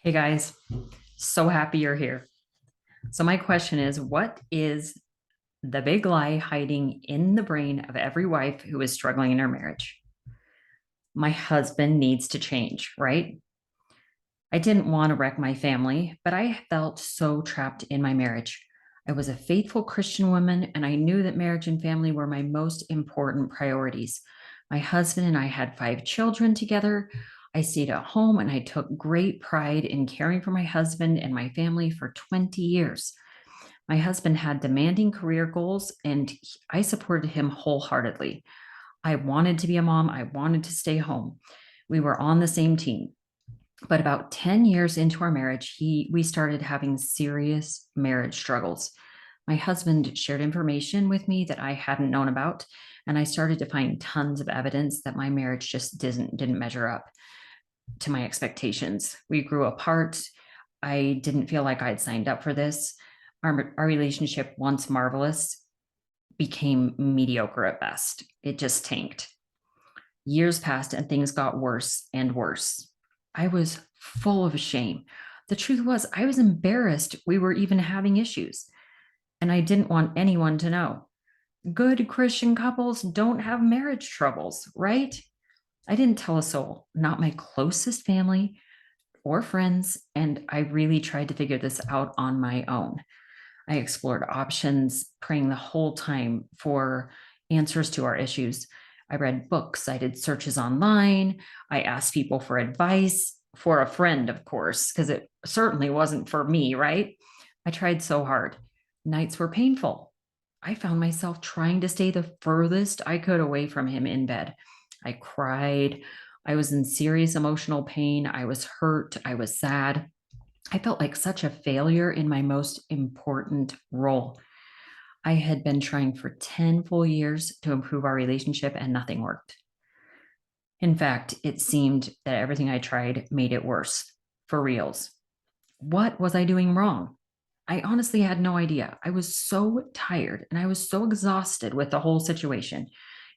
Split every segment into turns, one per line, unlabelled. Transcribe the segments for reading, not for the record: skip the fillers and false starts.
Hey guys, so happy you're here. So, my question is, what is the big lie hiding in the brain of every wife who is struggling in her marriage? My husband needs to change, right? I didn't want to wreck my family, but I felt so trapped in my marriage. I was a faithful Christian woman, and I knew that marriage and family were my most important priorities. My husband and I had 5 children together. I stayed at home and I took great pride in caring for my husband and my family for 20 years. My husband had demanding career goals, and I supported him wholeheartedly. I wanted to be a mom, I wanted to stay home. We were on the same team. But about 10 years into our marriage, we started having serious marriage struggles. My husband shared information with me that I hadn't known about, and I started to find tons of evidence that my marriage just didn't measure up to my expectations. We grew apart. I didn't feel like I'd signed up for this. Our relationship, once marvelous, became mediocre at best. It just tanked. Years passed and things got worse and worse. I was full of shame. The truth was, I was embarrassed we were even having issues, and I didn't want anyone to know. Good Christian couples don't have marriage troubles, right? I didn't tell a soul, not my closest family or friends, and I really tried to figure this out on my own. I explored options, praying the whole time for answers to our issues. I read books, I did searches online, I asked people for advice, for a friend, of course, because it certainly wasn't for me, right? I tried so hard. Nights were painful. I found myself trying to stay the furthest I could away from him in bed. I cried. I was in serious emotional pain. I was hurt. I was sad. I felt like such a failure in my most important role. I had been trying for 10 full years to improve our relationship and nothing worked. In fact, it seemed that everything I tried made it worse. For reals. What was I doing wrong? I honestly had no idea. I was so tired and I was so exhausted with the whole situation.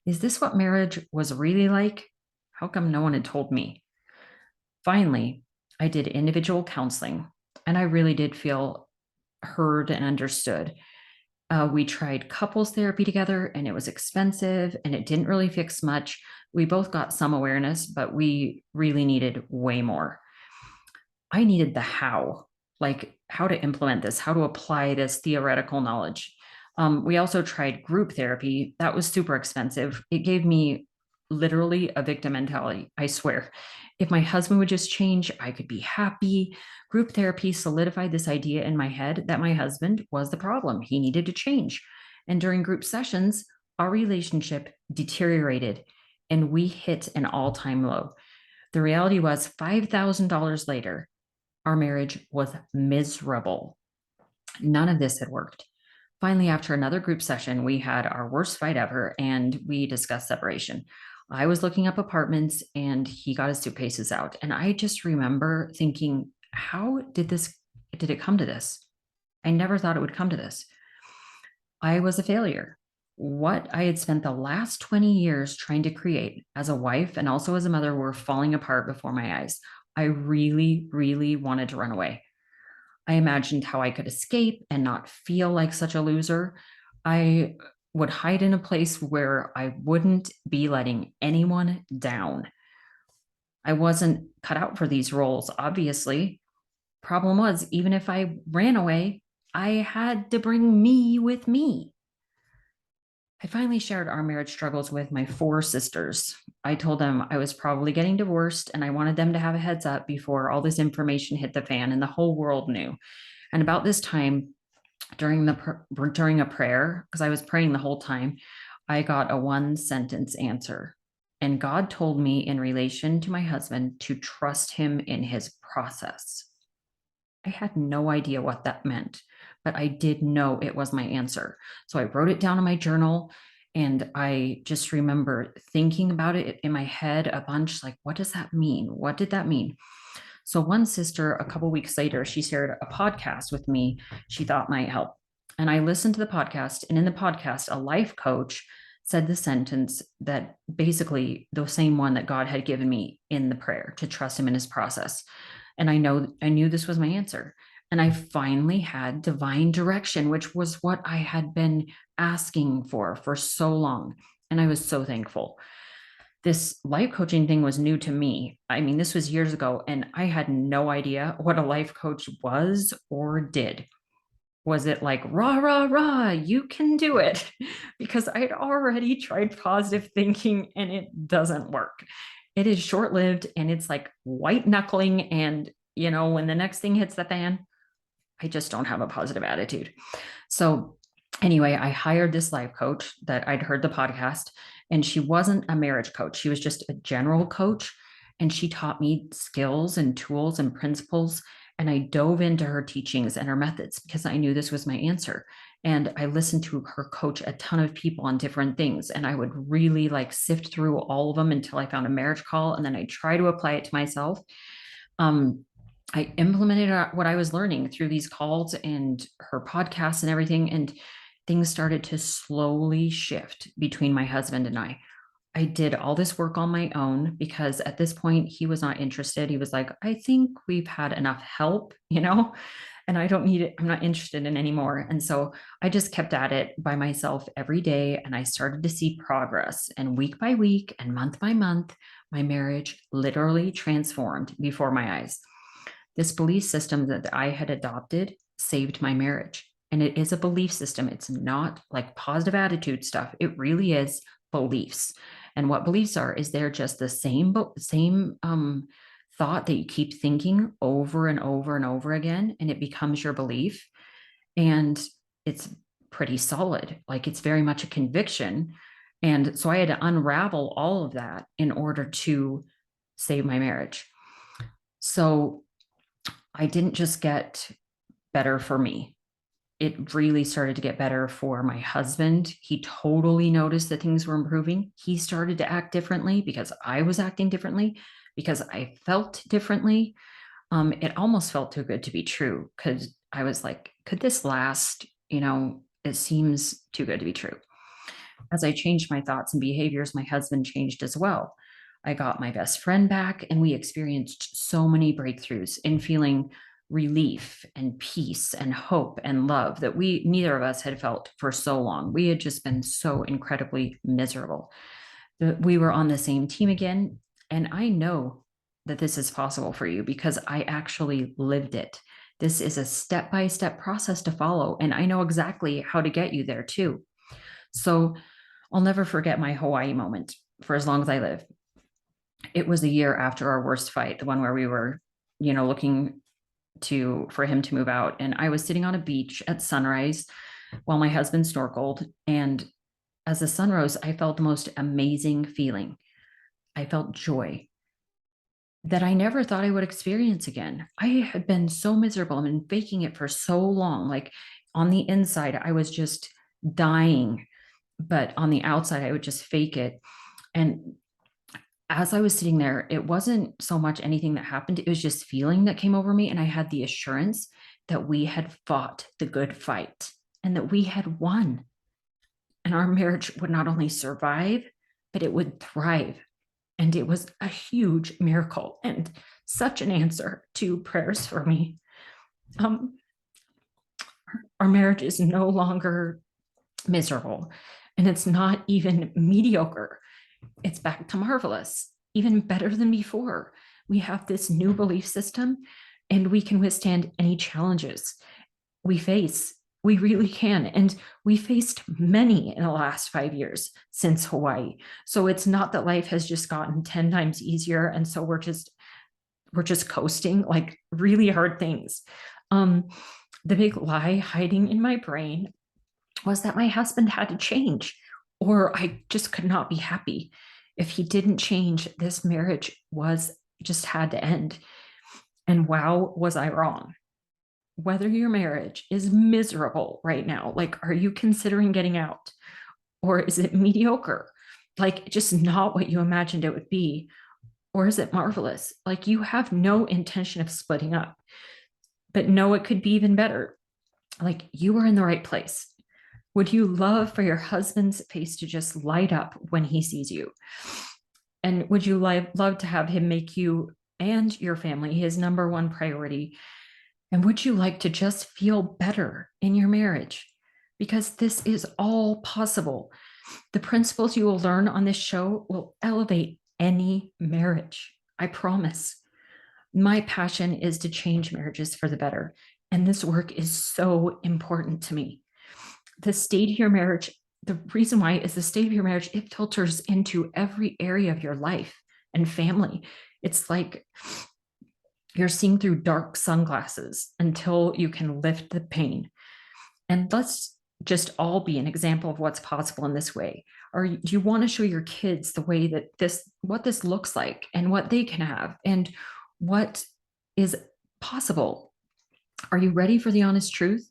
Is this what marriage was really like? How come no one had told me? Finally, I did individual counseling and I really did feel heard and understood. We tried couples therapy together and it was expensive and it didn't really fix much. We both got some awareness, but we really needed way more. I needed the how, like how to implement this, how to apply this theoretical knowledge. We also tried group therapy. That was super expensive. It gave me literally a victim mentality, I swear. If my husband would just change, I could be happy. Group therapy solidified this idea in my head that my husband was the problem. He needed to change. And during group sessions, our relationship deteriorated and we hit an all time low. The reality was $5,000 later, our marriage was miserable. None of this had worked. Finally, after another group session, we had our worst fight ever and we discussed separation. I was looking up apartments and he got his suitcases out. And I just remember thinking, how did it come to this? I never thought it would come to this. I was a failure. What I had spent the last 20 years trying to create as a wife and also as a mother were falling apart before my eyes. I really, really wanted to run away. I imagined how I could escape and not feel like such a loser. I would hide in a place where I wouldn't be letting anyone down. I wasn't cut out for these roles, obviously. Problem was, even if I ran away, I had to bring me with me. I finally shared our marriage struggles with my 4 sisters. I told them I was probably getting divorced and I wanted them to have a heads up before all this information hit the fan and the whole world knew. And about this time, during a prayer, because I was praying the whole time, I got a one sentence answer. And God told me in relation to my husband to trust him in his process. I had no idea what that meant, but I did know it was my answer. So I wrote it down in my journal and I just remember thinking about it in my head a bunch like, what does that mean? What did that mean? So one sister, a couple weeks later, she shared a podcast with me she thought might help. And I listened to the podcast, and in the podcast, a life coach said the sentence that basically the same one that God had given me in the prayer to trust him in his process. And I knew this was my answer. And I finally had divine direction, which was what I had been asking for so long. And I was so thankful. This life coaching thing was new to me. I mean, this was years ago, and I had no idea what a life coach was or did. Was it like, rah, rah, rah, you can do it? Because I'd already tried positive thinking and it doesn't work. It is short lived and it's like white knuckling. And, when the next thing hits the fan, I just don't have a positive attitude. So, anyway, I hired this life coach that I'd heard the podcast, and she wasn't a marriage coach. She was just a general coach. And she taught me skills and tools and principles. And I dove into her teachings and her methods because I knew this was my answer. And I listened to her coach a ton of people on different things. And I would really like sift through all of them until I found a marriage call. And then I try to apply it to myself. I implemented what I was learning through these calls and her podcasts and everything. And things started to slowly shift between my husband and I. I did all this work on my own because at this point he was not interested. He was like, I think we've had enough help, and I don't need it. I'm not interested in anymore. And so I just kept at it by myself every day. And I started to see progress. And week by week and month by month, my marriage literally transformed before my eyes. This belief system that I had adopted saved my marriage. And it is a belief system. It's not like positive attitude stuff. It really is beliefs. And what beliefs are is they're just the same thought that you keep thinking over and over and over again, and it becomes your belief. And it's pretty solid. Like it's very much a conviction. And so I had to unravel all of that in order to save my marriage. So I didn't just get better for me. It really started to get better for my husband. He totally noticed that things were improving. He started to act differently because I was acting differently, because I felt differently. It almost felt too good to be true because I was like, could this last? It seems too good to be true. As I changed my thoughts and behaviors, my husband changed as well. I got my best friend back, and we experienced so many breakthroughs in feeling relief and peace and hope and love that neither of us had felt for so long. We had just been so incredibly miserable. We were on the same team again. And I know that this is possible for you because I actually lived it. This is a step-by-step process to follow. And I know exactly how to get you there too. So I'll never forget my Hawaii moment for as long as I live. It was a year after our worst fight, the one where we were, looking for him to move out. And I was sitting on a beach at sunrise while my husband snorkeled. And as the sun rose, I felt the most amazing feeling. I felt joy that I never thought I would experience again. I had been so miserable and been faking it for so long. Like on the inside, I was just dying, but on the outside, I would just fake it. And as I was sitting there, it wasn't so much anything that happened. It was just feeling that came over me. And I had the assurance that we had fought the good fight and that we had won. And our marriage would not only survive, but it would thrive. And it was a huge miracle and such an answer to prayers for me. Our marriage is no longer miserable, and it's not even mediocre. It's back to marvelous, even better than before. We have this new belief system, and we can withstand any challenges we face. We really can. And we faced many in the last 5 years since Hawaii. So it's not that life has just gotten 10 times easier. And so we're just coasting, like really hard things. The big lie hiding in my brain was that my husband had to change, or I just could not be happy. If he didn't change, this marriage just had to end. And wow, was I wrong. Whether your marriage is miserable right now, like, are you considering getting out? Or is it mediocre? Like, just not what you imagined it would be? Or is it marvelous? Like, you have no intention of splitting up, but no, it could be even better. Like, you are in the right place. Would you love for your husband's face to just light up when he sees you? And would you love to have him make you and your family his number one priority? And would you like to just feel better in your marriage? Because this is all possible. The principles you will learn on this show will elevate any marriage. I promise. My passion is to change marriages for the better. And this work is so important to me. The state of your marriage, the reason why is the state of your marriage, it filters into every area of your life and family. It's like you're seeing through dark sunglasses until you can lift the pain. And let's just all be an example of what's possible in this way. Or do you want to show your kids the way that what this looks like and what they can have and what is possible? Are you ready for the honest truth?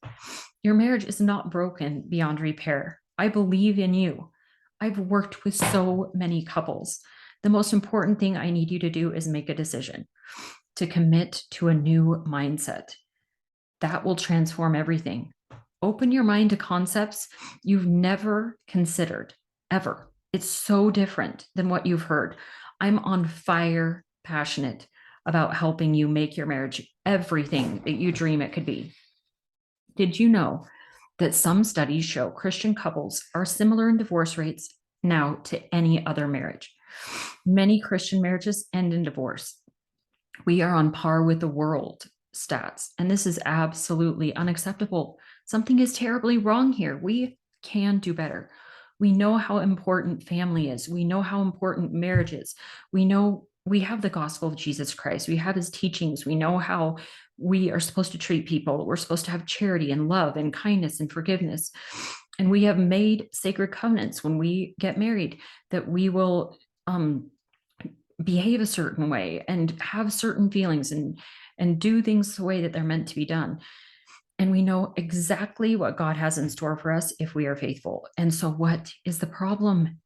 Your marriage is not broken beyond repair. I believe in you. I've worked with so many couples. The most important thing I need you to do is make a decision to commit to a new mindset. That will transform everything. Open your mind to concepts you've never considered, ever. It's so different than what you've heard. I'm on fire, passionate about helping you make your marriage everything that you dream it could be. Did you know that some studies show Christian couples are similar in divorce rates now to any other marriage? Many Christian marriages end in divorce. We are on par with the world stats, and this is absolutely unacceptable. Something is terribly wrong here. We can do better. We know how important family is. We know how important marriage is. We know we have the gospel of Jesus Christ. We have his teachings. We know how we are supposed to treat people. We're supposed to have charity and love and kindness and forgiveness. And we have made sacred covenants when we get married that we will behave a certain way and have certain feelings and do things the way that they're meant to be done. And we know exactly what God has in store for us if we are faithful. And so what is the problem?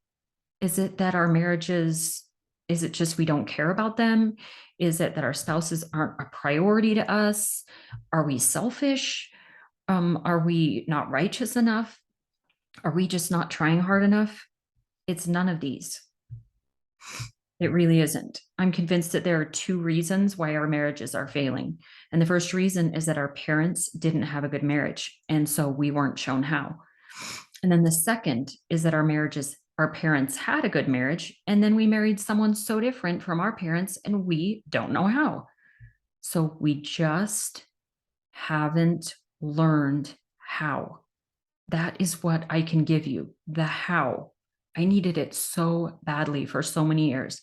Is it that our marriages, is it just we don't care about them? Is it that our spouses aren't a priority to us? Are we selfish? Are we not righteous enough? Are we just not trying hard enough? It's none of these. It really isn't. I'm convinced that there are two reasons why our marriages are failing. And the first reason is that our parents didn't have a good marriage. And so we weren't shown how. And then the second is that our parents had a good marriage. And then we married someone so different from our parents and we don't know how. So we just haven't learned how. That is what I can give you, the how. I needed it so badly for so many years.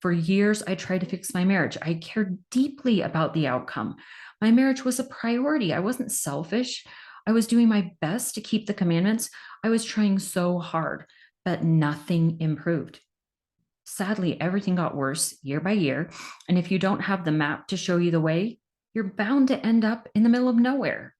For years, I tried to fix my marriage. I cared deeply about the outcome. My marriage was a priority. I wasn't selfish. I was doing my best to keep the commandments. I was trying so hard, but nothing improved. Sadly, everything got worse year by year. And if you don't have the map to show you the way, you're bound to end up in the middle of nowhere.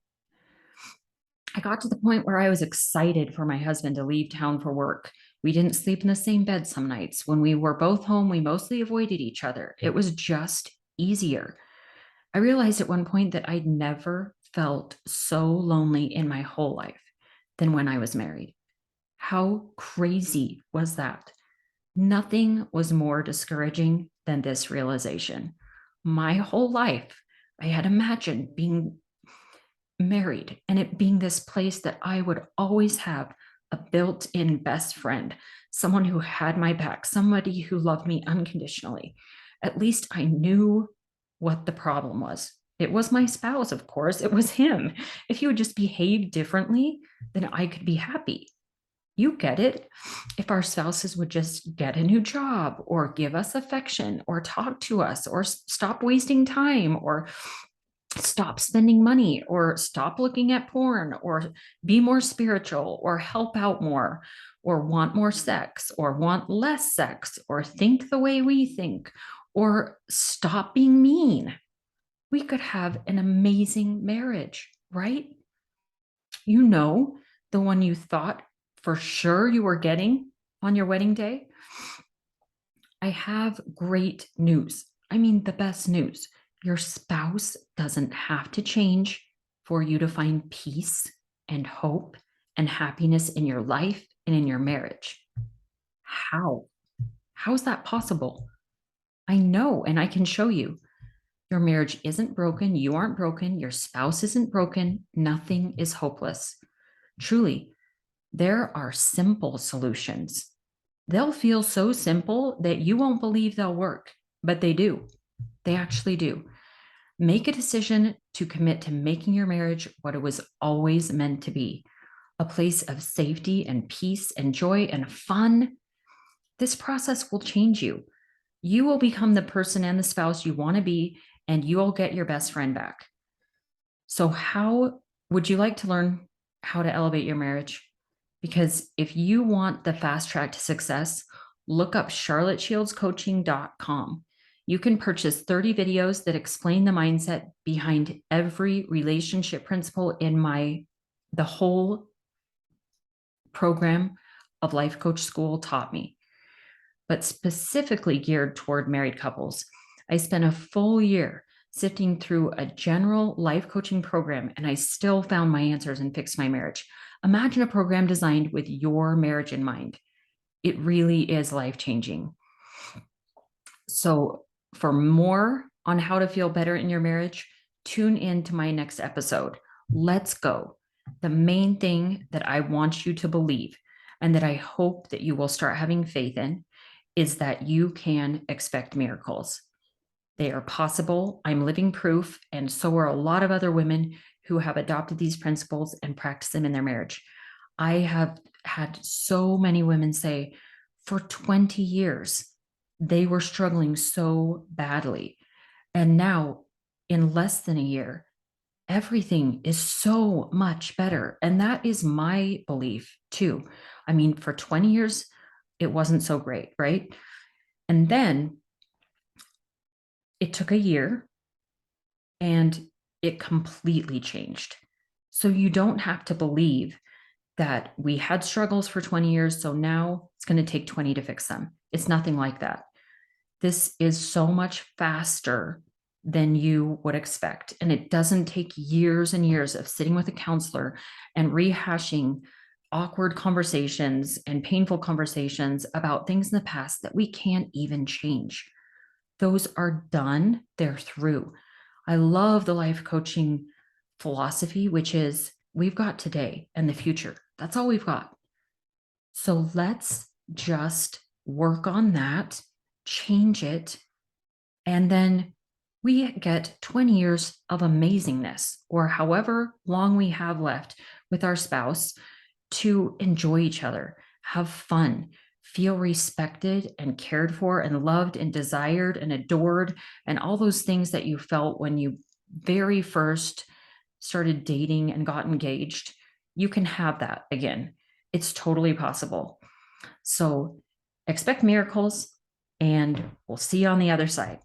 I got to the point where I was excited for my husband to leave town for work. We didn't sleep in the same bed some nights. When we were both home, we mostly avoided each other. It was just easier. I realized at one point that I'd never felt so lonely in my whole life than when I was married. How crazy was that? Nothing was more discouraging than this realization. My whole life, I had imagined being married and it being this place that I would always have a built in best friend, someone who had my back, somebody who loved me unconditionally. At least I knew what the problem was. It was my spouse, of course. It was him. If he would just behave differently, then I could be happy. You get it. If our spouses would just get a new job or give us affection or talk to us or stop wasting time or stop spending money or stop looking at porn or be more spiritual or help out more or want more sex or want less sex or think the way we think or stop being mean, we could have an amazing marriage, right? You know, the one you thought for sure you were getting on your wedding day. I have great news. I mean, the best news. Your spouse doesn't have to change for you to find peace and hope and happiness in your life and in your marriage. How? How is that possible? I know, and I can show you. Your marriage isn't broken. You aren't broken. Your spouse isn't broken. Nothing is hopeless. Truly, there are simple solutions. They'll feel so simple that you won't believe they'll work, but they do. They actually do. Make a decision to commit to making your marriage what it was always meant to be, a place of safety and peace and joy and fun. This process will change you. You will become the person and the spouse you want to be, and you will get your best friend back. So, how would you like to learn how to elevate your marriage? Because if you want the fast track to success, look up charlotteshieldscoaching.com. You can purchase 30 videos that explain the mindset behind every relationship principle in the whole program of Life Coach School taught me, but specifically geared toward married couples. I spent a full year sifting through a general life coaching program, and I still found my answers and fixed my marriage. Imagine a program designed with your marriage in mind. It really is life changing. So, for more on how to feel better in your marriage, tune in to my next episode. Let's go. The main thing that I want you to believe and that I hope that you will start having faith in is that you can expect miracles. They are possible. I'm living proof, and so are a lot of other women who have adopted these principles and practice them in their marriage. I have had so many women say for 20 years, they were struggling so badly. And now, in less than a year, everything is so much better. And that is my belief too. I mean, for 20 years, it wasn't so great, right? And then it took a year and it completely changed. So you don't have to believe that we had struggles for 20 years, so now it's going to take 20 to fix them. It's nothing like that. This is so much faster than you would expect. And it doesn't take years and years of sitting with a counselor and rehashing awkward conversations and painful conversations about things in the past that we can't even change. Those are done, they're through. I love the life coaching philosophy, which is we've got today and the future. That's all we've got. So let's just work on that, change it, and then we get 20 years of amazingness, or however long we have left with our spouse, to enjoy each other, have fun, feel respected and cared for and loved and desired and adored, and all those things that you felt when you very first started dating and got engaged. You can have that again. It's totally possible. So expect miracles, and we'll see you on the other side.